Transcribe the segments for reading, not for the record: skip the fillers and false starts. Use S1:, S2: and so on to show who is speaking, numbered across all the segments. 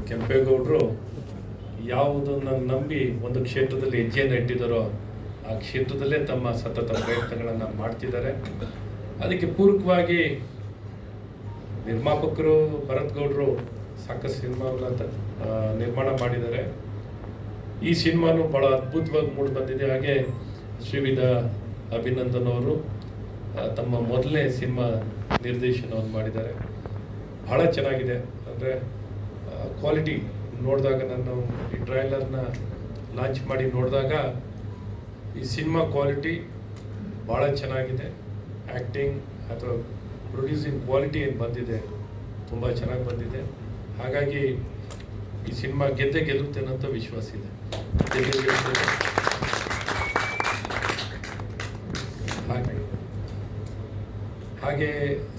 S1: ಕೆಂಪೇಗೌಡರು ಯಾವುದನ್ನು ನಂಬಿ ಒಂದು ಕ್ಷೇತ್ರದಲ್ಲಿ ಹೆಜ್ಜೆಯನ್ನು ಇಟ್ಟಿದ್ದಾರೋ ಆ ಕ್ಷೇತ್ರದಲ್ಲೇ ತಮ್ಮ ಸತತ ಪ್ರಯತ್ನಗಳನ್ನು ಮಾಡ್ತಿದ್ದಾರೆ. ಅದಕ್ಕೆ ಪೂರಕವಾಗಿ ನಿರ್ಮಾಪಕರು ಭರತ್ ಗೌಡರು ಸಾಕಷ್ಟು ಸಿನಿಮಾಗಳನ್ನ ನಿರ್ಮಾಣ ಮಾಡಿದ್ದಾರೆ. ಈ ಸಿನಿಮಾನು ಭಾಳ ಅದ್ಭುತವಾಗಿ ಮೂಡಿ ಬಂದಿದೆ. ಹಾಗೆ ಶ್ರೀವಿಧ ಅಭಿನಂದನ್ ಅವರು ತಮ್ಮ ಮೊದಲನೇ ಸಿನಿಮಾ ನಿರ್ದೇಶನವನ್ನು ಮಾಡಿದ್ದಾರೆ. ಭಾಳ ಚೆನ್ನಾಗಿದೆ. ಅಂದರೆ ಕ್ವಾಲಿಟಿ ನೋಡಿದಾಗ ನಾನು ಈ ಟ್ರೈಲರ್ನ ಲಾಂಚ್ ಮಾಡಿ ನೋಡಿದಾಗ ಈ ಸಿನಿಮಾ ಕ್ವಾಲಿಟಿ ಭಾಳ ಚೆನ್ನಾಗಿದೆ. ಆ್ಯಕ್ಟಿಂಗ್ ಅಥವಾ ಪ್ರೊಡ್ಯೂಸಿಂಗ್ ಕ್ವಾಲಿಟಿ ಏನು ಬಂದಿದೆ ತುಂಬ ಚೆನ್ನಾಗಿ ಬಂದಿದೆ. ಹಾಗಾಗಿ ಈ ಸಿನಿಮಾ ಗೆಲ್ಲುತ್ತೆ ಅನ್ನೋಂಥ ವಿಶ್ವಾಸ ಇದೆ. ಹಾಗೆ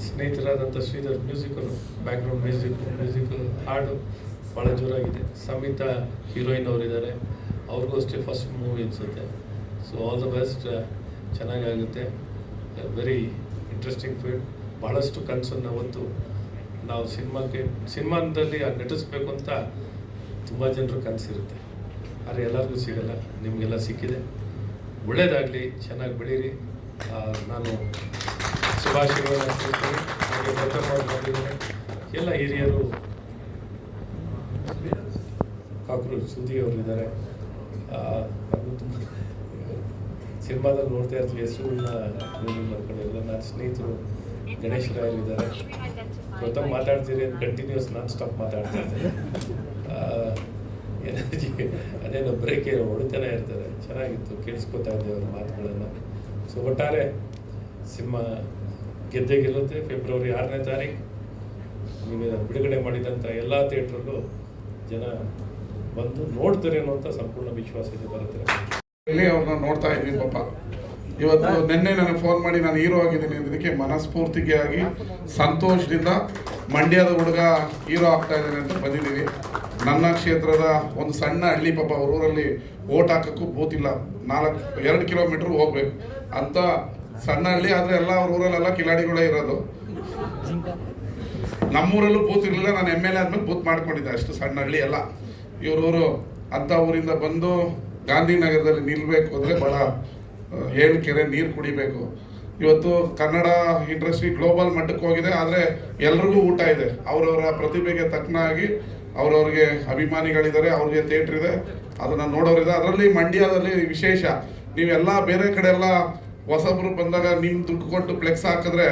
S1: ಸ್ನೇಹಿತರಾದಂಥ ಶ್ರೀಧರ್ ಮ್ಯೂಸಿಕಲ್ ಬ್ಯಾಕ್ಗ್ರೌಂಡ್ ಮ್ಯೂಸಿಕ್ ಹಾಡು ಭಾಳ ಜೋರಾಗಿದೆ. ಸಮಿತಾ ಹೀರೋಯಿನ್ ಅವರಿದ್ದಾರೆ, ಅವ್ರಿಗೂ ಅಷ್ಟೇ ಫಸ್ಟ್ ಮೂವಿ ಅನಿಸುತ್ತೆ. So all the best. ಚೆನ್ನಾಗಾಗುತ್ತೆ. Very interesting field. ಭಾಳಷ್ಟು ಕನಸನ್ನು ಹೊತ್ತು ನಾವು ಸಿನಿಮಾದಲ್ಲಿ ನಟಿಸ್ಬೇಕು ಅಂತ ತುಂಬ ಜನರು ಕನಸಿರುತ್ತೆ, ಆದರೆ ಎಲ್ಲರಿಗೂ ಸಿಗಲ್ಲ. ನಿಮಗೆಲ್ಲ ಸಿಕ್ಕಿದೆ. ಒಳ್ಳೆಯದಾಗಲಿ, ಚೆನ್ನಾಗಿ ಬೆಳೀರಿ. ನಾನು ಶುಭಾಶಯಗಳನ್ನು ಕೊಡ್ತೀನಿ. ಹಾಗೆ ಮಾಡಿದ್ದಾರೆ ಎಲ್ಲ ಹಿರಿಯರು, ಕಾಕರು ಸುದ್ದಿ ಅವರಿದ್ದಾರೆ. ಸಿನಿಮಾದಲ್ಲಿ ನೋಡ್ತಾ ಇರ್ತೀವಿ, ಹೆಸರುಗಳನ್ನ ಮಾಡ್ಕೊಂಡು ಎಲ್ಲ ನನ್ನ ಸ್ನೇಹಿತರು ಗಣೇಶ್ ರಾಯರು ಇದ್ದಾರೆ. ಪ್ರಥಮ ಮಾತಾಡ್ತೀರಿ ಅಂತ ಕಂಟಿನ್ಯೂಸ್ ನಾನ್ ಸ್ಟಾಪ್ ಮಾತಾಡ್ತಾ ಇರ್ತಾರೆ. ಎನರ್ಜಿ ಅದೇನೋ ಬ್ರೇಕ್ ಹೊಡಿತಾನೆ ಇರ್ತಾರೆ. ಚೆನ್ನಾಗಿತ್ತು, ಕೇಳಿಸ್ಕೊತಾ ಇದ್ದೆ ಅವ್ರ ಮಾತುಗಳನ್ನು. ಸೊ ಒಟ್ಟಾರೆ ಸಿನಿಮಾ ಗೆಲ್ಲುತ್ತೆ. ಫೆಬ್ರವರಿ 6ನೇ ತಾರೀಕು ನಿಮಗೆ ಬಿಡುಗಡೆ ಮಾಡಿದಂಥ ಎಲ್ಲ ಥಿಯೇಟ್ರಲ್ಲೂ ಜನ ಬಂದು ನೋಡ್ತಾರೆ ಅನ್ನೋಂಥ ಸಂಪೂರ್ಣ ವಿಶ್ವಾಸ ಇದೆ. ಬರುತ್ತೆ
S2: ಇಲ್ಲಿ ಅವ್ರನ್ನ ನೋಡ್ತಾ ಇದ್ವಿ. ಪಾಪ ಇವತ್ತು ನಿನ್ನೆ ನನಗೆ ಫೋನ್ ಮಾಡಿ ನಾನು ಹೀರೋ ಆಗಿದ್ದೀನಿ ಇದಕ್ಕೆ ಮನಸ್ಫೂರ್ತಿಗೆ ಆಗಿ ಸಂತೋಷದಿಂದ ಮಂಡ್ಯದ ಹುಡುಗ ಹೀರೋ ಆಗ್ತಾ ಇದ್ದಾನೆ ಅಂತ ಬಂದಿದ್ದೀವಿ. ನನ್ನ ಕ್ಷೇತ್ರದ ಒಂದು ಸಣ್ಣ ಹಳ್ಳಿ, ಪಾಪ ಅವ್ರ ಊರಲ್ಲಿ ಓಟ್ ಹಾಕೋಕ್ಕೂ ಬೂತಿಲ್ಲ. 2 ಕಿಲೋಮೀಟ್ರ್ ಹೋಗ್ಬೇಕು ಅಂತ ಸಣ್ಣ ಹಳ್ಳಿ. ಆದರೆ ಎಲ್ಲ ಅವ್ರ ಊರಲ್ಲೆಲ್ಲ ಕಿಲಾಡಿಗಳೇ ಇರೋದು. ನಮ್ಮೂರಲ್ಲೂ ಬೂತ್ ಇರಲಿಲ್ಲ. ನಾನು MLA ಆದ್ಮೇಲೆ ಬೂತ್ ಮಾಡ್ಕೊಂಡಿದ್ದೆ. ಅಷ್ಟು ಸಣ್ಣ ಹಳ್ಳಿ ಎಲ್ಲ ಇವ್ರೂರು. ಅಂಥ ಊರಿಂದ ಬಂದು ಗಾಂಧಿನಗರದಲ್ಲಿ ನಿಲ್ಲಬೇಕು ಅಂದರೆ ಭಾಳ 7 ಕೆರೆ ನೀರು ಕುಡಿಬೇಕು. ಇವತ್ತು ಕನ್ನಡ ಇಂಡಸ್ಟ್ರಿ ಗ್ಲೋಬಲ್ ಮಟ್ಟಕ್ಕೆ ಹೋಗಿದೆ. ಆದರೆ ಎಲ್ರಿಗೂ ಊಟ ಇದೆ. ಅವರವರ ಪ್ರತಿಭೆಗೆ ತಕ್ಕನಾಗಿ ಅವ್ರವ್ರಿಗೆ ಅಭಿಮಾನಿಗಳಿದ್ದಾರೆ, ಅವ್ರಿಗೆ ಥಿಯೇಟ್ರ್ ಇದೆ, ಅದನ್ನು ನೋಡೋರಿದೆ. ಅದರಲ್ಲಿ ಮಂಡ್ಯದಲ್ಲಿ ವಿಶೇಷ. ನೀವೆಲ್ಲ ಬೇರೆ ಕಡೆ ಎಲ್ಲ ಹೊಸಬ್ರು ಬಂದಾಗ ನಿಮ್ಮ ದುಡ್ಡು ಕೊಟ್ಟು ಫ್ಲೆಕ್ಸ್ ಹಾಕಿದ್ರೆ,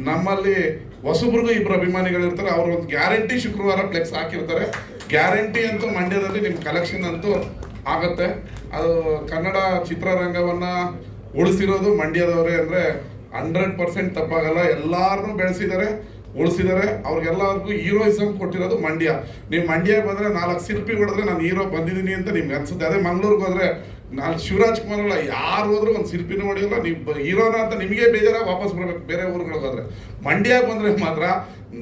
S2: ನಮ್ಮಲ್ಲಿ ಹೊಸಬ್ರಿಗೂ 2 ಅಭಿಮಾನಿಗಳಿರ್ತಾರೆ. ಅವ್ರು ಒಂದು ಗ್ಯಾರಂಟಿ ಶುಕ್ರವಾರ ಫ್ಲೆಕ್ಸ್ ಹಾಕಿರ್ತಾರೆ. ಗ್ಯಾರಂಟಿ ಅಂತೂ ಮಂಡ್ಯದಲ್ಲಿ ನಿಮ್ಮ ಕಲೆಕ್ಷನ್ ಅಂತೂ ಆಗುತ್ತೆ. ಅದು ಕನ್ನಡ ಚಿತ್ರರಂಗವನ್ನು ಉಳಿಸಿರೋದು ಮಂಡ್ಯದವರೇ ಅಂದರೆ 100% ತಪ್ಪಾಗಲ್ಲ. ಎಲ್ಲರನ್ನೂ ಬೆಳೆಸಿದ್ದಾರೆ, ಉಳಿಸಿದ್ದಾರೆ. ಅವ್ರಿಗೆಲ್ಲರಿಗೂ ಹೀರೋಯಿಸಮ್ ಕೊಟ್ಟಿರೋದು ಮಂಡ್ಯ. ನೀವು ಮಂಡ್ಯ ಬಂದರೆ 4 ಶಿಲ್ಪಿ ಹೊಡೆದ್ರೆ ನಾನು ಹೀರೋ ಬಂದಿದ್ದೀನಿ ಅಂತ ನಿಮ್ಗೆ ಅನ್ಸುತ್ತೆ. ಅದೇ ಮಂಗಳೂರಿಗೆ ಹೋದರೆ ನಾನು ಶಿವರಾಜ್ ಕುಮಾರ್ ಅಲ್ಲ, ಯಾರು ಹೋದ್ರೂ ಒಂದು ಶಿಲ್ಪಿನೂ ಹೊಡೆಯಲ್ಲ. ನೀವು ಹೀರೋನ ಅಂತ ನಿಮಗೆ ಬೇಜಾರ ವಾಪಸ್ ಬರಬೇಕು ಬೇರೆ ಊರುಗಳಿಗೆ ಹೋದರೆ. ಮಂಡ್ಯಕ್ಕೆ ಬಂದರೆ ಮಾತ್ರ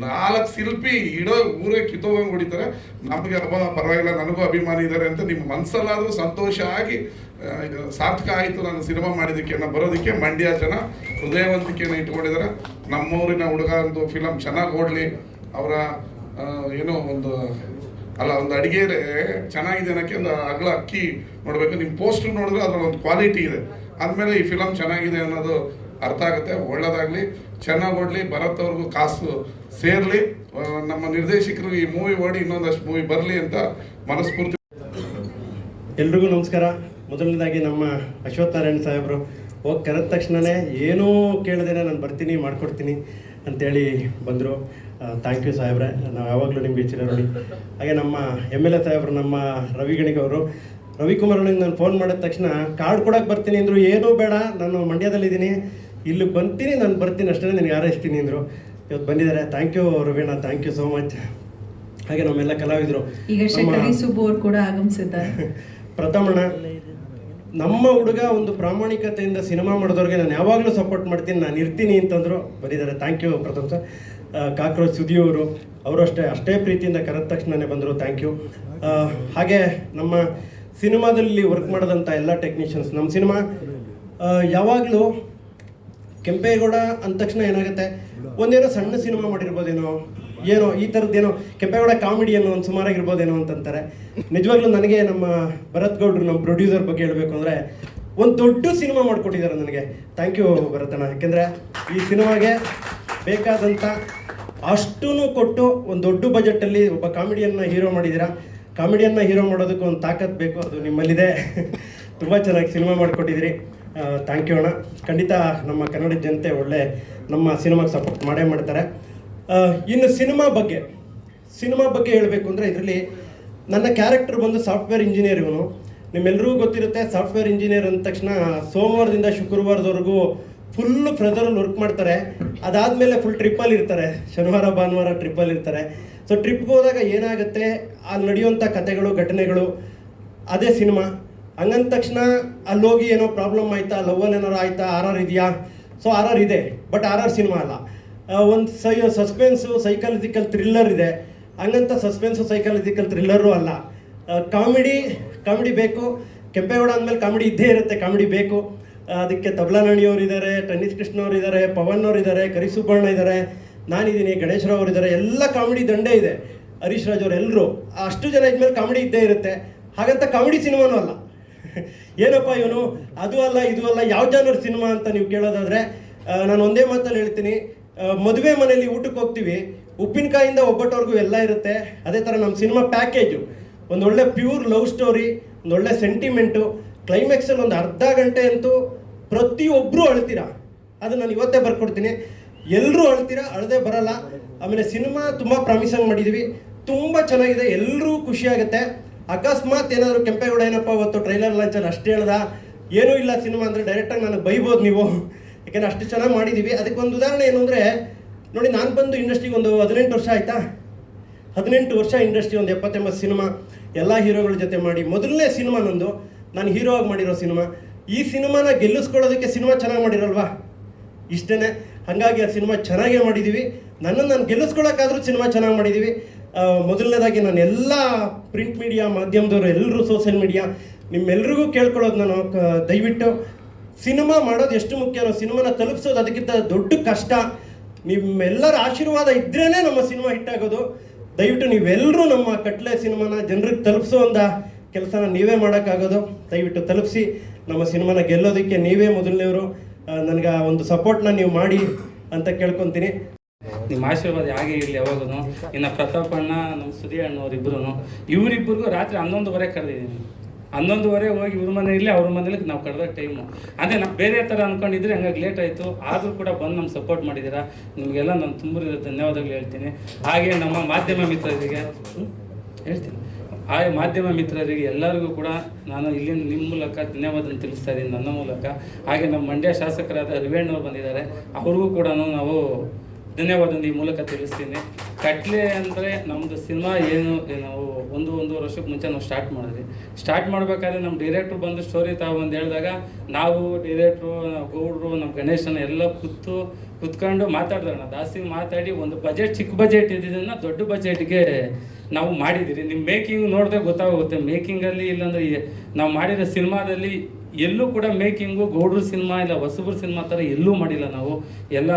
S2: 4 ಶಿಲ್ಪಿ ಇಡೋ ಊರೇ ಕಿತ್ತೋಗಂಗೆ ಹೊಡಿತಾರೆ. ನಮಗೆ ಪರವಾಗಿಲ್ಲ, ನನಗೂ ಅಭಿಮಾನಿ ಇದ್ದಾರೆ ಅಂತ ನಿಮ್ಮ ಮನಸ್ಸಲ್ಲಾದರೂ ಸಂತೋಷ ಆಗಿ ಸಾರ್ಥಕ ಆಯಿತು ನಾನು ಸಿನಿಮಾ ಮಾಡಿದ್ದಕ್ಕೆ ಅನ್ನೋ ಬರೋದಕ್ಕೆ ಮಂಡ್ಯ ಜನ ಹೃದಯವಂತಿಕೆಯನ್ನು ಇಟ್ಕೊಂಡಿದ್ದಾರೆ. ನಮ್ಮೂರಿನ ಹುಡುಗ ಒಂದು ಫಿಲಮ್ ಚೆನ್ನಾಗಿ ಓಡಲಿ. ಅವರ ಏನೋ ಒಂದು ಅಡುಗೆ ಚೆನ್ನಾಗಿದೆ ಅನ್ನೋಕ್ಕೆ ಒಂದು ಅಗಲ ಅಕ್ಕಿ ನೋಡಬೇಕು. ನಿಮ್ಮ ಪೋಸ್ಟರ್ ನೋಡಿದ್ರೆ ಅದರಲ್ಲಿ ಒಂದು ಕ್ವಾಲಿಟಿ ಇದೆ. ಆದಮೇಲೆ ಈ ಫಿಲಮ್ ಚೆನ್ನಾಗಿದೆ ಅನ್ನೋದು ಅರ್ಥ ಆಗುತ್ತೆ. ಒಳ್ಳೆಯದಾಗಲಿ, ಚೆನ್ನಾಗಿ ಓಡಲಿ, ಭರತ್ ಅವ್ರಿಗೂ ಕಾಸು ಸೇರಲಿ, ನಮ್ಮ ನಿರ್ದೇಶಕರು ಈ ಮೂವಿ ಓಡಿ ಇನ್ನೊಂದಷ್ಟು ಮೂವಿ ಬರಲಿ ಅಂತ ಮನಸ್ಫೂರ್ತಿ.
S3: ಎಲ್ರಿಗೂ ನಮಸ್ಕಾರ. ಮೊದಲನೇದಾಗಿ ನಮ್ಮ ಅಶ್ವತ್ಥನಾರಾಯಣ ಸಾಹೇಬರು ಹೋಗಿ ಕರೆದ ತಕ್ಷಣವೇ ಏನೂ ಕೇಳದೇನೆ ನಾನು ಬರ್ತೀನಿ ಮಾಡಿಕೊಡ್ತೀನಿ ಅಂಥೇಳಿ ಬಂದರು. ಥ್ಯಾಂಕ್ ಯು ಸಾಹೇಬ್ರೆ, ನಾವು ಯಾವಾಗಲೂ ನಿಮಗೆ ಚಿರಋಣಿ. ಹಾಗೆ ನಮ್ಮ MLA ಸಾಹೇಬರು, ನಮ್ಮ ರವಿಕುಮಾರ್ ಅಣ್ಣಗೆ ನಾನು ಫೋನ್ ಮಾಡಿದ ತಕ್ಷಣ ಕಾರ್ಡ್ ಕೊಡೋಕೆ ಬರ್ತೀನಿ ಅಂದರು. ಏನೂ ಬೇಡ, ನಾನು ಮಂಡ್ಯದಲ್ಲಿದ್ದೀನಿ, ಇಲ್ಲಿ ಬಂತೀನಿ, ನಾನು ಬರ್ತೀನಿ ಅಷ್ಟೇ, ನಿನಗೆ ಹಾರೈಸ್ತೀನಿ ಅಂದರು. ಇವತ್ತು ಬಂದಿದ್ದಾರೆ. Thank you Raveena, thank you so much. ಹಾಗೆ ನಮ್ಮೆಲ್ಲ ಕಲಾವಿದರು
S4: ಕೂಡ ಆಗಮಿಸಿದ್ದಾರೆ.
S3: ಪ್ರಥಮಣ್ಣ, ನಮ್ಮ ಹುಡುಗ ಒಂದು ಪ್ರಾಮಾಣಿಕತೆಯಿಂದ ಸಿನಿಮಾ ಮಾಡಿದವ್ರಿಗೆ ನಾನು ಯಾವಾಗಲೂ ಸಪೋರ್ಟ್ ಮಾಡ್ತೀನಿ, ನಾನು ಇರ್ತೀನಿ ಅಂತಂದರು. ಬಂದಿದ್ದಾರೆ. Thank you Pratham sir. Cockroach ಸುದಿಯವರು, ಅವರು ಅಷ್ಟೇ ಪ್ರೀತಿಯಿಂದ ಕರೆದ ತಕ್ಷಣವೇ ಬಂದರು. Thank you. ಹಾಗೆ ನಮ್ಮ ಸಿನಿಮಾದಲ್ಲಿ ವರ್ಕ್ ಮಾಡಿದಂಥ ಎಲ್ಲ ಟೆಕ್ನಿಷಿಯನ್ಸ್. ನಮ್ಮ ಸಿನಿಮಾ ಯಾವಾಗಲೂ ಕೆಂಪೇಗೌಡ ಅಂದ ತಕ್ಷಣ ಏನಾಗುತ್ತೆ, ಒಂದೇನೋ ಸಣ್ಣ ಸಿನಿಮಾ ಮಾಡಿರ್ಬೋದೇನೋ, ಏನೋ ಈ ಥರದ್ದೇನೋ ಕೆಂಪೇಗೌಡ ಕಾಮಿಡಿ ಅನ್ನೋ ಒಂದು ಸುಮಾರಾಗಿರ್ಬೋದೇನೋ ಅಂತಂತಾರೆ. ನಿಜವಾಗ್ಲೂ ನನಗೆ ನಮ್ಮ ಭರತ್ ಗೌಡ್ರು ನಮ್ಮ ಪ್ರೊಡ್ಯೂಸರ್ ಬಗ್ಗೆ ಹೇಳಬೇಕು ಅಂದರೆ ಒಂದು ದೊಡ್ಡ ಸಿನಿಮಾ ಮಾಡಿಕೊಟ್ಟಿದ್ದಾರೆ ನನಗೆ. ಥ್ಯಾಂಕ್ ಯು ಭರತಣ್ಣ. ಯಾಕೆಂದರೆ ಈ ಸಿನಿಮಾಗೆ ಬೇಕಾದಂಥ ಅಷ್ಟೂ ಕೊಟ್ಟು ಒಂದು ದೊಡ್ಡ ಬಜೆಟಲ್ಲಿ ಒಬ್ಬ ಕಾಮಿಡಿಯನ್ನ ಹೀರೋ ಮಾಡಿದ್ದೀರಾ. ಕಾಮಿಡಿಯನ್ನ ಹೀರೋ ಮಾಡೋದಕ್ಕೆ ಒಂದು ತಾಕತ್ತು ಬೇಕು, ಅದು ನಿಮ್ಮಲ್ಲಿದೆ. ತುಂಬ ಚೆನ್ನಾಗಿ ಸಿನಿಮಾ ಮಾಡಿಕೊಟ್ಟಿದ್ದೀರಿ. ಥ್ಯಾಂಕ್ ಯು ಅಣ್ಣ. ಖಂಡಿತ ನಮ್ಮ ಕನ್ನಡ ಜನತೆ ಒಳ್ಳೆ ನಮ್ಮ ಸಿನಿಮಾಗೆ ಸಪೋರ್ಟ್ ಮಾಡೇ ಮಾಡ್ತಾರೆ. ಇನ್ನು ಸಿನಿಮಾ ಬಗ್ಗೆ ಹೇಳಬೇಕು ಅಂದರೆ ಇದರಲ್ಲಿ ನನ್ನ ಕ್ಯಾರೆಕ್ಟರ್ ಬಂದು ಸಾಫ್ಟ್ವೇರ್ ಇಂಜಿನಿಯರ್. ಇವನು ನಿಮ್ಮೆಲ್ಲರಿಗೂ ಗೊತ್ತಿರುತ್ತೆ, ಸಾಫ್ಟ್ವೇರ್ ಇಂಜಿನಿಯರ್ ಅಂದ ತಕ್ಷಣ ಸೋಮವಾರದಿಂದ ಶುಕ್ರವಾರದವರೆಗೂ ಫುಲ್ಲು ಪ್ರೆಸರಲ್ಲಿ ವರ್ಕ್ ಮಾಡ್ತಾರೆ. ಅದಾದಮೇಲೆ ಫುಲ್ ಟ್ರಿಪ್ಪಲ್ಲಿ ಇರ್ತಾರೆ, ಶನಿವಾರ ಭಾನುವಾರ ಟ್ರಿಪ್ಪಲ್ಲಿ ಇರ್ತಾರೆ. ಸೊ ಟ್ರಿಪ್ಗೆ ಹೋದಾಗ ಏನಾಗುತ್ತೆ, ಅಲ್ಲಿ ನಡೆಯುವಂಥ ಕಥೆಗಳು ಘಟನೆಗಳು ಅದೇ ಸಿನಿಮಾ. ಹಂಗಂದ ತಕ್ಷಣ ಅಲ್ಲಿ ಹೋಗಿ ಏನೋ ಪ್ರಾಬ್ಲಮ್ ಆಯಿತಾ, ಲವ್ವಲ್ಲಿ ಏನಾರು ಆಯಿತಾ, RR ಇದೆಯಾ? ಸೊ RR ಇದೆ, ಬಟ್ RR ಸಿನಿಮಾ ಅಲ್ಲ. ಒಂದು ಸಸ್ಪೆನ್ಸು ಸೈಕಾಲಜಿಕಲ್ ಥ್ರಿಲ್ಲರ್ ಇದೆ, ಹಂಗಂತ ಸಸ್ಪೆನ್ಸು ಸೈಕಾಲಜಿಕಲ್ ಥ್ರಿಲ್ಲರು ಅಲ್ಲ. ಕಾಮಿಡಿ ಬೇಕು. ಕೆಂಪೇಗೌಡ ಅಂದಮೇಲೆ ಕಾಮಿಡಿ ಇದ್ದೇ ಇರುತ್ತೆ, ಕಾಮಿಡಿ ಬೇಕು. ಅದಕ್ಕೆ ತಬಲಾ ನಾಣಿಯವರು ಇದ್ದಾರೆ, ಟೆನ್ನಿಸ್ ಕೃಷ್ಣ ಅವರು ಇದ್ದಾರೆ, ಪವನ್ ಅವರು ಇದ್ದಾರೆ, ಕರಿಸುಬ್ಬಣ್ಣ ಇದ್ದಾರೆ, ನಾನಿದ್ದೀನಿ, ಗಣೇಶ್ ರಾವ್ ಅವರು ಇದ್ದಾರೆ. ಎಲ್ಲ ಕಾಮಿಡಿ ದಂಡೇ ಇದೆ, ಹರೀಶ್ ರಾಜ್ ಅವರು ಎಲ್ಲರೂ. ಅಷ್ಟು ಜನ ಇದ್ಮೇಲೆ ಕಾಮಿಡಿ ಇದ್ದೇ ಇರುತ್ತೆ. ಹಾಗಂತ ಕಾಮಿಡಿ ಸಿನಿಮಾನೂ ಅಲ್ಲ. ಏನಪ್ಪ ಇವನು ಅದು ಅಲ್ಲ ಇದು ಅಲ್ಲ, ಯಾವ ಜಾನರ್ ಸಿನಿಮಾ ಅಂತ ನೀವು ಕೇಳೋದಾದರೆ ನಾನು ಒಂದೇ ಮಾತಲ್ಲಿ ಹೇಳ್ತೀನಿ. ಮದುವೆ ಮನೆಯಲ್ಲಿ ಊಟಕ್ಕೆ ಹೋಗ್ತೀವಿ, ಉಪ್ಪಿನಕಾಯಿಂದ ಒಬ್ಬಟ್ಟವರೆಗೂ ಎಲ್ಲ ಇರುತ್ತೆ. ಅದೇ ಥರ ನಮ್ಮ ಸಿನಿಮಾ ಪ್ಯಾಕೇಜು ಒಂದೊಳ್ಳೆ ಪ್ಯೂರ್ ಲವ್ ಸ್ಟೋರಿ, ಒಂದೊಳ್ಳೆ ಸೆಂಟಿಮೆಂಟು, ಕ್ಲೈಮ್ಯಾಕ್ಸಲ್ಲಿ ಒಂದು ಅರ್ಧ ಗಂಟೆ ಅಂತೂ ಪ್ರತಿಯೊಬ್ಬರೂ ಅಳ್ತೀರಾ. ಅದು ನಾನು ಇವತ್ತೇ ಬರ್ಕೊಡ್ತೀನಿ. ಎಲ್ಲರೂ ಅಳ್ತೀರಾ, ಅಳದೆ ಬರಲ್ಲ. ಆಮೇಲೆ ಸಿನಿಮಾ ತುಂಬ ಪ್ರಾಮಿಸಿಂಗ್ ಮಾಡಿದ್ದೀವಿ, ತುಂಬ ಚೆನ್ನಾಗಿದೆ, ಎಲ್ಲರೂ ಖುಷಿಯಾಗುತ್ತೆ. ಅಕಸ್ಮಾತ್ ಏನಾದರೂ ಕೆಂಪೇಗೌಡ ಏನಪ್ಪ ಅವತ್ತು ಟ್ರೈಲರ್ ಲಾಂಚಲ್ಲಿ ಅಷ್ಟು ಹೇಳ್ದ, ಏನೂ ಇಲ್ಲ ಸಿನಿಮಾ ಅಂದರೆ ಡೈರೆಕ್ಟಾಗಿ ನನಗೆ ಬೈಬೋದು ನೀವು, ಯಾಕೆಂದರೆ ಅಷ್ಟು ಚೆನ್ನಾಗಿ ಮಾಡಿದ್ದೀವಿ. ಅದಕ್ಕೆ ಒಂದು ಉದಾಹರಣೆ ಏನು ಅಂದರೆ ನೋಡಿ, ನಾನು ಬಂದು ಇಂಡಸ್ಟ್ರಿಗೆ ಒಂದು 18 ವರ್ಷ ಆಯಿತಾ. 18 ವರ್ಷ ಇಂಡಸ್ಟ್ರಿ, ಒಂದು 70-80 ಸಿನಿಮಾ ಎಲ್ಲ ಹೀರೋಗಳ ಜೊತೆ ಮಾಡಿ. ಮೊದಲನೇ ಸಿನಿಮಾ ನಂದು, ನಾನು ಹೀರೋ ಆಗಿ ಮಾಡಿರೋ ಸಿನಿಮಾ. ಈ ಸಿನಿಮಾನ ಗೆಲ್ಲಿಸ್ಕೊಳ್ಳೋದಕ್ಕೆ ಸಿನಿಮಾ ಚೆನ್ನಾಗಿ ಮಾಡಿರಲ್ವಾ, ಇಷ್ಟೇ. ಹಾಗಾಗಿ ಆ ಸಿನಿಮಾ ಚೆನ್ನಾಗೇ ಮಾಡಿದ್ದೀವಿ. ನನ್ನನ್ನು ನಾನು ಗೆಲ್ಲಿಸ್ಕೊಳ್ಳೋಕ್ಕಾದ್ರೂ ಸಿನಿಮಾ ಚೆನ್ನಾಗಿ ಮಾಡಿದ್ದೀವಿ. ಮೊದಲನೇದಾಗಿ ನಾನು ಎಲ್ಲ ಪ್ರಿಂಟ್ ಮೀಡಿಯಾ ಮಾಧ್ಯಮದವರು, ಎಲ್ಲರೂ ಸೋಷಿಯಲ್ ಮೀಡಿಯಾ, ನಿಮ್ಮೆಲ್ರಿಗೂ ಕೇಳ್ಕೊಳ್ಳೋದು ನಾನು, ದಯವಿಟ್ಟು ಸಿನಿಮಾ ಮಾಡೋದು ಎಷ್ಟು ಮುಖ್ಯನೋ ಸಿನಿಮಾನ ತಲುಪಿಸೋದು ಅದಕ್ಕಿಂತ ದೊಡ್ಡ ಕಷ್ಟ. ನಿಮ್ಮೆಲ್ಲರ ಆಶೀರ್ವಾದ ಇದ್ರೇ ನಮ್ಮ ಸಿನಿಮಾ ಹಿಟ್ಟಾಗೋದು. ದಯವಿಟ್ಟು ನೀವೆಲ್ಲರೂ ನಮ್ಮ ಕಟ್ಲೆ ಸಿನಿಮಾನ ಜನರಿಗೆ ತಲುಪಿಸೋ ಒಂದು ಕೆಲಸನ ನೀವೇ ಮಾಡೋಕ್ಕಾಗೋದು. ದಯವಿಟ್ಟು ತಲುಪಿಸಿ ನಮ್ಮ ಸಿನಿಮಾನ ಗೆಲ್ಲೋದಕ್ಕೆ ನೀವೇ ಮೊದಲನೇವರು. ನನಗೆ ಒಂದು ಸಪೋರ್ಟ್ನ ನೀವು ಮಾಡಿ ಅಂತ ಕೇಳ್ಕೊತೀನಿ.
S5: ನಿಮ್ಮ ಆಶೀರ್ವಾದ ಹಾಗೆ ಇರಲಿ ಯಾವಾಗೂ. ಇನ್ನು ಪ್ರತಾಪ್ ಅಣ್ಣ, ನಮ್ಮ ಸುದಿ ಅಣ್ಣವ್ರಿಬ್ರು, ಇವರಿಬ್ಬರಿಗೂ ರಾತ್ರಿ 11:30 ಕರೆದಿದ್ದೀನಿ. 11:30 ಹೋಗಿ ಇವ್ರ ಮನೆಯಲ್ಲಿ ಅವ್ರ ಮನೇಲಿ ನಾವು ಕರೆದ ಟೈಮು. ಅಂದರೆ ನಾವು ಬೇರೆ ಥರ ಅಂದ್ಕೊಂಡಿದ್ರೆ ಹಂಗಾಗಿ ಲೇಟ್ ಆಯಿತು. ಆದರೂ ಕೂಡ ಬಂದು ನಮ್ಗೆ ಸಪೋರ್ಟ್ ಮಾಡಿದ್ದೀರಾ. ನಿಮಗೆಲ್ಲ ನಾನು ತುಂಬ ಧನ್ಯವಾದಗಳು ಹೇಳ್ತೀನಿ. ಹಾಗೆ ನಮ್ಮ ಮಾಧ್ಯಮ ಮಿತ್ರರಿಗೆ ಹೇಳ್ತೀನಿ, ಆ ಮಾಧ್ಯಮ ಮಿತ್ರರಿಗೆ ಎಲ್ಲರಿಗೂ ಕೂಡ ನಾನು ಇಲ್ಲಿನ ನಿಮ್ಮ ಮೂಲಕ ಧನ್ಯವಾದ ತಿಳಿಸ್ತಾ ಇದ್ದೀನಿ, ನನ್ನ ಮೂಲಕ. ಹಾಗೆ ನಮ್ಮ ಮಂಡ್ಯ ಶಾಸಕರಾದ ರಿವೇಣ್ಣವ್ರು ಬಂದಿದ್ದಾರೆ, ಅವ್ರಿಗೂ ಕೂಡ ನಾವು ಧನ್ಯವಾದ ಈ ಮೂಲಕ ತಿಳಿಸ್ತೀನಿ. ಕಟ್ಲೆ ಅಂದರೆ ನಮ್ಮದು ಸಿನಿಮಾ ನಾವು ಒಂದೂವರೆ ವರ್ಷಕ್ಕೆ ಮುಂಚೆ ನಾವು ಸ್ಟಾರ್ಟ್ ಮಾಡಬೇಕಾದ್ರೆ ನಮ್ಮ ಡೈರೆಕ್ಟ್ರು ಬಂದು ಸ್ಟೋರಿ ಬಂದು ಹೇಳಿದಾಗ ನಾವು ಡೈರೆಕ್ಟ್ರು, ಗೌಡ್ರು, ನಮ್ಮ ಗಣೇಶನ ಎಲ್ಲ ಕುತ್ಕೊಂಡು ಮಾತಾಡಿದ್ರಣ್ಣ. ಜಾಸ್ತಿ ಮಾತಾಡಿ ಒಂದು ಬಜೆಟ್, ಚಿಕ್ಕ ಬಜೆಟ್ ಇದ್ದಿದ್ದನ್ನು ದೊಡ್ಡ ಬಜೆಟ್ಗೆ ನಾವು ಮಾಡಿದ್ದೀರಿ. ನಿಮ್ಮ ಮೇಕಿಂಗ್ ನೋಡಿದ್ರೆ ಗೊತ್ತಾಗುತ್ತೆ. ಮೇಕಿಂಗಲ್ಲಿ ಇಲ್ಲಾಂದರೆ ನಾವು ಮಾಡಿರೋ ಸಿನಿಮಾದಲ್ಲಿ ಎಲ್ಲೂ ಕೂಡ ಮೇಕಿಂಗು ಗೌಡ್ರ ಸಿನಿಮಾ ಇಲ್ಲ ಹೊಸಬ್ರ ಸಿನಿಮಾ ಥರ ಎಲ್ಲೂ ಮಾಡಿಲ್ಲ ನಾವು. ಎಲ್ಲ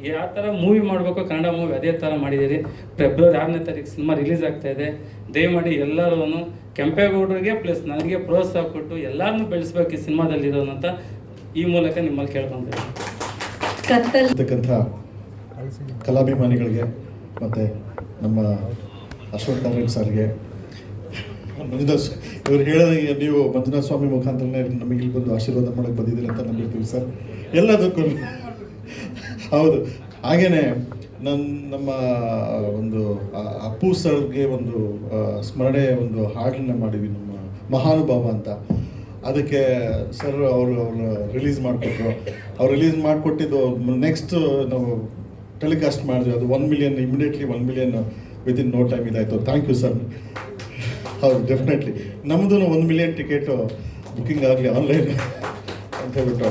S5: ಯಾವ ಥರ ಮೂವಿ ಮಾಡಬೇಕು, ಕನ್ನಡ ಮೂವಿ ಅದೇ ಥರ ಮಾಡಿದ್ದೀರಿ. ಫೆಬ್ರವರಿ 6ನೇ ತಾರೀಕು ಸಿನಿಮಾ ರಿಲೀಸ್ ಆಗ್ತಾಯಿದೆ. ದಯಮಾಡಿ ಎಲ್ಲರೂ ಕೆಂಪೇಗೌಡರಿಗೆ ಪ್ಲಸ್ ನನಗೆ ಪ್ರೋತ್ಸಾಹ ಕೊಟ್ಟು ಎಲ್ಲರನ್ನೂ ಬೆಳೆಸ್ಬೇಕು ಈ ಸಿನಿಮಾದಲ್ಲಿರೋನಂತ ಈ ಮೂಲಕ ನಿಮ್ಮಲ್ಲಿ ಕೇಳ್ಕೊಂತೀನಿ.
S6: ಇರ್ತಕ್ಕಂಥ ಕಲಾಭಿಮಾನಿಗಳಿಗೆ ಮತ್ತು ನಮ್ಮ ಅಶ್ವಥ್ ನಾರಾಯಣ್ ಸರ್ಗೆ, ಮಂಜುನಾಥ್ ಇವರು ಹೇಳಿದಂಗೆ ನೀವು ಮಂಜುನಾಥ ಸ್ವಾಮಿ ಮುಖಾಂತರನೇ ನಮಗೆ ಇಲ್ಲಿ ಬಂದು ಆಶೀರ್ವಾದ ಮಾಡೋಕ್ಕೆ ಬಂದಿದ್ದೀರಿ ಅಂತ ನಂಬಿರ್ತೀವಿ ಸರ್. ಎಲ್ಲದಕ್ಕೂ ಹೌದು. ಹಾಗೆಯೇ ನಮ್ಮ ಒಂದು ಅಪ್ಪು ಸರ್ಗೆ ಒಂದು ಸ್ಮರಣೆ ಒಂದು ಹಾಡನ್ನು ಮಾಡಿದ್ವಿ, ನಮ್ಮ ಮಹಾನುಭಾವ ಅಂತ. ಅದಕ್ಕೆ ಸರ್ ಅವರು ರಿಲೀಸ್ ಮಾಡಿಕೊಟ್ರು. ಅವ್ರು ರಿಲೀಸ್ ಮಾಡಿಕೊಟ್ಟಿದ್ದು ನೆಕ್ಸ್ಟ್ ನಾವು ಟೆಲಿಕಾಸ್ಟ್ ಮಾಡಿದ್ವಿ. ಅದು 1 million immediately 1 million within no time ಇದಾಯಿತು. Thank you sir. ಹೌದು, ಡೆಫಿನೆಟ್ಲಿ ನಮ್ಮದು 1 ಮಿಲಿಯನ್ ಟಿಕೆಟು ಬುಕ್ಕಿಂಗ್ ಆಗಲಿ ಆನ್ಲೈನ್ ಅಂತ ಹೇಳ್ಬಿಟ್ಟು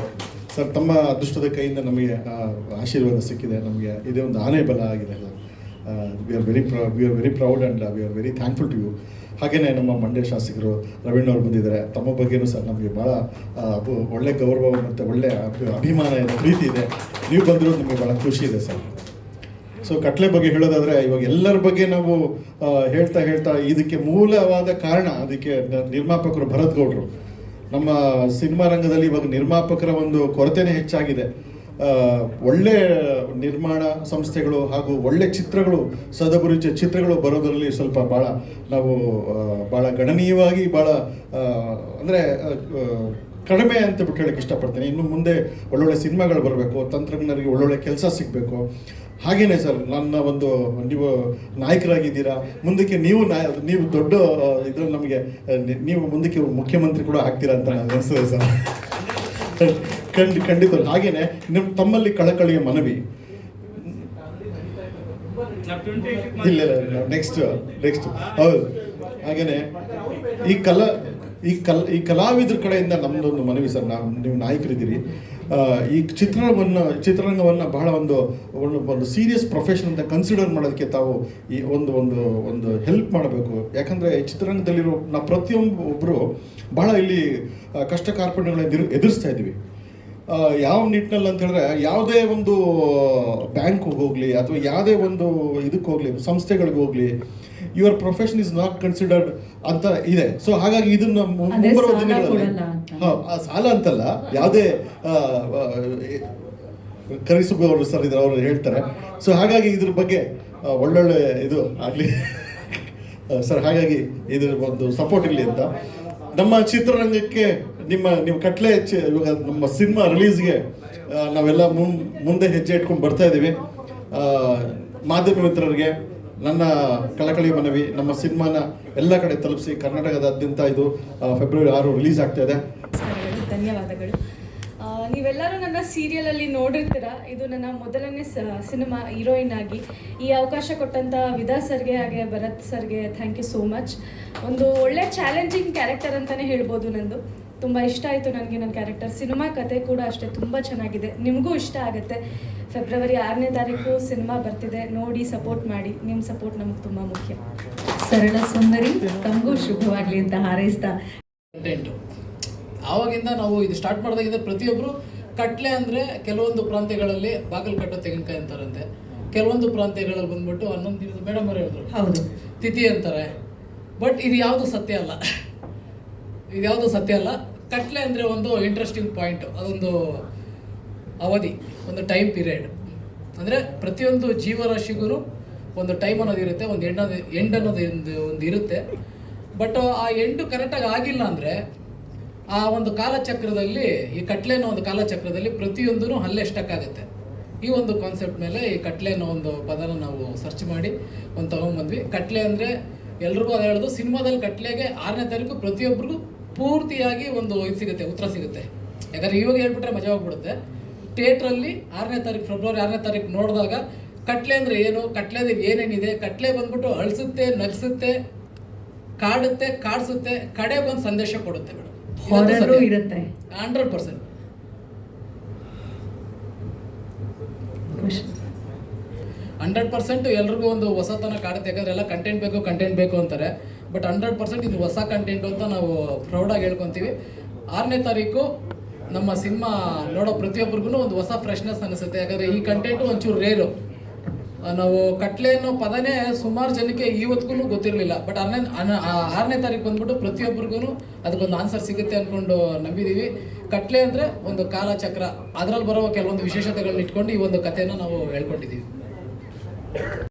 S6: ಸರ್, ತಮ್ಮ ಅದೃಷ್ಟದ ಕೈಯಿಂದ ನಮಗೆ ಆಶೀರ್ವಾದ ಸಿಕ್ಕಿದೆ. ನಮಗೆ ಇದೇ ಒಂದು ಆನೆ ಬಲ ಆಗಿದೆ ಸರ್. We are very proud and we are very thankful to you. ಹಾಗೆಯೇ ನಮ್ಮ ಮಂಡ್ಯ ಶಾಸಕರು ರವೀಣ್ ಅವರು ಬಂದಿದ್ದಾರೆ. ತಮ್ಮ ಬಗ್ಗೆಯೂ ಸರ್ ನಮಗೆ ಭಾಳ ಒಳ್ಳೆ ಗೌರವ ಮತ್ತು ಒಳ್ಳೆ ಅಭಿಮಾನ ಇದೆ, ಪ್ರೀತಿ ಇದೆ. ನೀವು ಬಂದಿರೋದು ನಮಗೆ ಭಾಳ ಖುಷಿ ಇದೆ ಸರ್. ಸೊ ಕಟ್ಲೆ ಬಗ್ಗೆ ಹೇಳೋದಾದರೆ ಇವಾಗ ಎಲ್ಲರ ಬಗ್ಗೆ ನಾವು ಹೇಳ್ತಾ ಇದಕ್ಕೆ ಮೂಲವಾದ ಕಾರಣ ಅದಕ್ಕೆ ನಿರ್ಮಾಪಕರು ಭರತ್ ಗೌಡ್ರು. ನಮ್ಮ ಸಿನಿಮಾ ರಂಗದಲ್ಲಿ ಇವಾಗ ನಿರ್ಮಾಪಕರ ಒಂದು ಕೊರತೆನೇ ಹೆಚ್ಚಾಗಿದೆ. ಒಳ್ಳೆ ನಿರ್ಮಾಣ ಸಂಸ್ಥೆಗಳು ಹಾಗೂ ಒಳ್ಳೆ ಚಿತ್ರಗಳು, ಸದಭಿರುಚಿಯ ಚಿತ್ರಗಳು ಬರೋದರಲ್ಲಿ ಸ್ವಲ್ಪ ಭಾಳ ಗಣನೀಯವಾಗಿ ಅಂದರೆ ಕಡಿಮೆ ಅಂತ ಬಿಟ್ಟು ಹೇಳಕ್ಕೆ ಇಷ್ಟಪಡ್ತೀನಿ. ಇನ್ನು ಮುಂದೆ ಒಳ್ಳೊಳ್ಳೆ ಸಿನಿಮಾಗಳು ಬರಬೇಕು, ತಂತ್ರಜ್ಞರಿಗೆ ಒಳ್ಳೊಳ್ಳೆ ಕೆಲಸ ಸಿಗಬೇಕು. ಹಾಗೇನೆ ಸರ್, ನೀವು ನಾಯಕರಾಗಿದ್ದೀರಾ, ಮುಂದಕ್ಕೆ ನೀವು ದೊಡ್ಡ ಇದ್ರಲ್ಲಿ ನಮಗೆ ನೀವು ಮುಂದಕ್ಕೆ ಮುಖ್ಯಮಂತ್ರಿ ಕೂಡ ಆಗ್ತೀರಾ ಅಂತ ನನಗೆ ಅನಿಸ್ತದೆ ಸರ್. ಖಂಡಿತ. ಹಾಗೇನೆ ತಮ್ಮಲ್ಲಿ ಕಳಕಳಿಯ ಮನವಿ. ಇಲ್ಲ ನೆಕ್ಸ್ಟ್ ಹೌದು. ಹಾಗೇನೆ ಈ ಕಲಾವಿದ್ರ ಕಡೆಯಿಂದ ನಮ್ಮದೊಂದು ಮನವಿ ಸರ್, ನೀವು ನಾಯಕರಿದ್ದೀರಿ, ಈ ಚಿತ್ರರಂಗವನ್ನು ಬಹಳ ಒಂದು ಸೀರಿಯಸ್ ಪ್ರೊಫೆಷನ್ ಅಂತ ಕನ್ಸಿಡರ್ ಮಾಡೋದಕ್ಕೆ ತಾವು ಈ ಒಂದು ಹೆಲ್ಪ್ ಮಾಡಬೇಕು. ಯಾಕಂದರೆ ಚಿತ್ರರಂಗದಲ್ಲಿರೋ ನಾವು ಪ್ರತಿಯೊಬ್ಬರು ಬಹಳ ಇಲ್ಲಿ ಕಷ್ಟ ಕಾರ್ಪಣ್ಯಗಳನ್ನ ಎದುರಿಸ್ತಾ ಇದ್ದೀವಿ. ಯಾವ ನಿಟ್ಟಿನಲ್ಲಿ ಅಂತ ಹೇಳಿದ್ರೆ, ಯಾವುದೇ ಒಂದು ಬ್ಯಾಂಕ್ಗೆ ಹೋಗಲಿ ಅಥವಾ ಯಾವುದೇ ಒಂದು ಇದಕ್ಕೆ ಹೋಗಲಿ, ಸಂಸ್ಥೆಗಳಿಗೆ ಹೋಗಲಿ, your profession is not considered ಅಂತ ಇದೆ. ಸೊ ಹಾಗಾಗಿ ಇದನ್ನ ಮುಂಬರುವ ದಿನಗಳಲ್ಲಿ ಸಾಲ ಅಂತಲ್ಲ, ಯಾವುದೇ ಕರಿಸುಬ್ಬವರು ಸರ್ ಇದ್ರು, ಅವರು ಹೇಳ್ತಾರೆ. ಸೊ ಹಾಗಾಗಿ ಇದ್ರ ಬಗ್ಗೆ ಒಳ್ಳೊಳ್ಳೆ ಇದು ಆಗಲಿ ಸರ್. ಹಾಗಾಗಿ ಇದ್ರ ಒಂದು ಸಪೋರ್ಟ್ ಇರಲಿ ಅಂತ ನಮ್ಮ ಚಿತ್ರರಂಗಕ್ಕೆ ನಿಮ್ಮ ಕಟ್ಲೆ ಇವಾಗ ನಮ್ಮ ಸಿನಿಮಾ ರಿಲೀಸ್ಗೆ ನಾವೆಲ್ಲ ಮುಂದೆ ಹೆಜ್ಜೆ ಇಟ್ಕೊಂಡು ಬರ್ತಾ ಇದ್ದೀವಿ. ಮಾಧ್ಯಮ ಮಿತ್ರರಿಗೆ ನನ್ನ ಕಳಕಳಿ ಮನವಿ, ನಮ್ಮ ಸಿನಿಮಾನ ಎಲ್ಲ ಕಡೆ ತಲುಪಿಸಿ. ಕರ್ನಾಟಕದಾದ್ಯಂತ ಇದು ಫೆಬ್ರವರಿ 6 ರಿಲೀಸ್ ಆಗ್ತಾ ಇದೆ.
S7: ಧನ್ಯವಾದಗಳು. ನೀವೆಲ್ಲರೂ ನನ್ನ ಸೀರಿಯಲಲ್ಲಿ ನೋಡಿರ್ತೀರ. ಇದು ನನ್ನ ಮೊದಲನೇ ಸಿನಿಮಾ ಹೀರೋಯಿನ್ ಆಗಿ. ಈ ಅವಕಾಶ ಕೊಟ್ಟಂಥ ವಿದಾ ಸರ್ಗೆ ಹಾಗೆ ಭರತ್ ಸರ್ಗೆ ಥ್ಯಾಂಕ್ ಯು ಸೋ ಮಚ್. ಒಂದು ಒಳ್ಳೆ ಚಾಲೆಂಜಿಂಗ್ ಕ್ಯಾರೆಕ್ಟರ್ ಅಂತಲೇ ಹೇಳ್ಬೋದು. ನಂದು ತುಂಬ ಇಷ್ಟ ಆಯಿತು ನನಗೆ ನನ್ನ ಕ್ಯಾರೆಕ್ಟರ್. ಸಿನಿಮಾ ಕತೆ ಕೂಡ ಅಷ್ಟೇ ತುಂಬ ಚೆನ್ನಾಗಿದೆ, ನಿಮಗೂ ಇಷ್ಟ ಆಗುತ್ತೆ. ಫೆಬ್ರವರಿ 6ನೇ ತಾರೀಕು ಸಿನಿಮಾ ಬರ್ತಿದೆ, ನೋಡಿ ಸಪೋರ್ಟ್ ಮಾಡಿ. ನಿಮ್ಮ ಸಪೋರ್ಟ್ ನಮಗೆ ತುಂಬ ಮುಖ್ಯ.
S4: ಸರಳ ಸುಂದರಿ, ತಮಗೂ ಶುಭವಾಗಲಿ ಅಂತ ಹಾರೈಸ್ತಾ
S8: ಕಂಟೆಂಟು ಆವಾಗಿಂದ ನಾವು ಇದು ಸ್ಟಾರ್ಟ್ ಮಾಡಿದಾಗಿಂದ ಪ್ರತಿಯೊಬ್ಬರು ಕಟ್ಲೆ ಅಂದರೆ ಕೆಲವೊಂದು ಪ್ರಾಂತ್ಯಗಳಲ್ಲಿ ಬಾಗಿಲು ಕಟ್ಟೋ ತೆಂಗಿನಕಾಯಿ ಅಂತಾರಂತೆ, ಕೆಲವೊಂದು ಪ್ರಾಂತ್ಯಗಳಲ್ಲಿ ಬಂದ್ಬಿಟ್ಟು 11 ದಿನದ ಮೇಡಮ್ ಅವರು ಹೇಳಿದ್ರು
S4: ಹೌದು
S8: ತಿಥಿ ಅಂತಾರೆ. ಬಟ್ ಇದು ಯಾವುದು ಸತ್ಯ ಅಲ್ಲ. ಕಟ್ಲೆ ಅಂದರೆ ಒಂದು ಇಂಟ್ರೆಸ್ಟಿಂಗ್ ಪಾಯಿಂಟ್, ಅದೊಂದು ಅವಧಿ, ಒಂದು ಟೈಮ್ ಪೀರಿಯಡ್. ಅಂದರೆ ಪ್ರತಿಯೊಂದು ಜೀವರಾಶಿಗೂ ಒಂದು ಟೈಮ್ ಅನ್ನೋದು ಇರುತ್ತೆ, ಒಂದು ಎಂಡ್ ಅನ್ನೋದು ಒಂದು ಇರುತ್ತೆ. ಬಟ್ ಆ ಎಂಡು ಕರೆಕ್ಟಾಗಿ ಆಗಿಲ್ಲ ಅಂದರೆ ಆ ಒಂದು ಕಾಲಚಕ್ರದಲ್ಲಿ, ಈ ಕಟ್ಲೆ ಅನ್ನೋ ಒಂದು ಕಾಲಚಕ್ರದಲ್ಲಿ ಪ್ರತಿಯೊಂದೂ ಅಲ್ಲೇ ಸ್ಟಕ್ ಆಗುತ್ತೆ. ಈ ಒಂದು ಕಾನ್ಸೆಪ್ಟ್ ಮೇಲೆ ಈ ಕಟ್ಲೆ ಅನ್ನೋ ಒಂದು ಪದನ ನಾವು ಸರ್ಚ್ ಮಾಡಿ ಒಂದು ತೊಗೊಂಡ್ಬಂದ್ವಿ. ಕಟ್ಲೆ ಅಂದರೆ ಎಲ್ರಿಗೂ ಅದು ಹೇಳೋದು, ಸಿನಿಮಾದಲ್ಲಿ ಕಟ್ಲೆಗೆ 6ನೇ ತಾರೀಕು ಪ್ರತಿಯೊಬ್ಬರಿಗೂ ಪೂರ್ತಿಯಾಗಿ ಒಂದು ಇದು ಸಿಗುತ್ತೆ, ಉತ್ತರ ಸಿಗುತ್ತೆ. ಯಾಕಂದರೆ ಇವಾಗ ಹೇಳ್ಬಿಟ್ರೆ ಮಜಾ ಹೋಗ್ಬಿಡುತ್ತೆ. ಥಿಯೇಟ್ರಲ್ಲಿ 6ನೇ ತಾರೀಕು, ಫೆಬ್ರವರಿ 6ನೇ ತಾರೀಕು ನೋಡಿದಾಗ ಕಟ್ಲೆ ಅಂದರೆ ಏನು, ಕಟ್ಲೆದಾಗ ಏನೇನಿದೆ, ಕಟ್ಲೆ ಬಂದ್ಬಿಟ್ಟು ಅಳಿಸುತ್ತೆ, ನಗಿಸುತ್ತೆ, ಕಾಡುತ್ತೆ, ಕಾಡಿಸುತ್ತೆ, ಕಡೆ ಬಂದು ಸಂದೇಶ ಕೊಡುತ್ತೆ ಮೇಡಮ್.
S4: ಇರುತ್ತೆ
S8: 100%. 100% ಎಲ್ರಿಗೂ ಒಂದು ಹೊಸತನ ಕಾಡುತ್ತೆ. ಯಾಕಂದ್ರೆ ಎಲ್ಲ ಕಂಟೆಂಟ್ ಬೇಕು ಅಂತಾರೆ. ಬಟ್ 100% ಇದು ಹೊಸ ಕಂಟೆಂಟು ಅಂತ ನಾವು ಪ್ರೌಡಾಗಿ ಹೇಳ್ಕೊತೀವಿ. 6ನೇ ತಾರೀಕು ನಮ್ಮ ಸಿನಿಮಾ ನೋಡೋ ಪ್ರತಿಯೊಬ್ಬರಿಗೂ ಒಂದು ಹೊಸ ಫ್ರೆಶ್ನೆಸ್ ಅನಿಸುತ್ತೆ. ಯಾಕಂದರೆ ಈ ಕಂಟೆಂಟು ಒಂಚೂರು ರೇರು. ನಾವು ಕಟ್ಲೆ ಅನ್ನೋ ಪದನೇ ಸುಮಾರು ಜನಕ್ಕೆ ಇವತ್ತಿಗೂ ಗೊತ್ತಿರಲಿಲ್ಲ. ಬಟ್ 6ನೇ ತಾರೀಕು ಬಂದ್ಬಿಟ್ಟು ಪ್ರತಿಯೊಬ್ಬರಿಗೂ ಅದಕ್ಕೊಂದು ಆನ್ಸರ್ ಸಿಗುತ್ತೆ ಅಂದ್ಕೊಂಡು ನಂಬಿದ್ದೀವಿ. ಕಟ್ಲೆ ಅಂದರೆ ಒಂದು ಕಾಲಚಕ್ರ, ಅದರಲ್ಲಿ ಬರೋ ಕೆಲವೊಂದು ವಿಶೇಷತೆಗಳನ್ನ ಇಟ್ಕೊಂಡು ಈ ಒಂದು ಕಥೆನ ನಾವು ಹೇಳ್ಕೊಂಡಿದ್ದೀವಿ.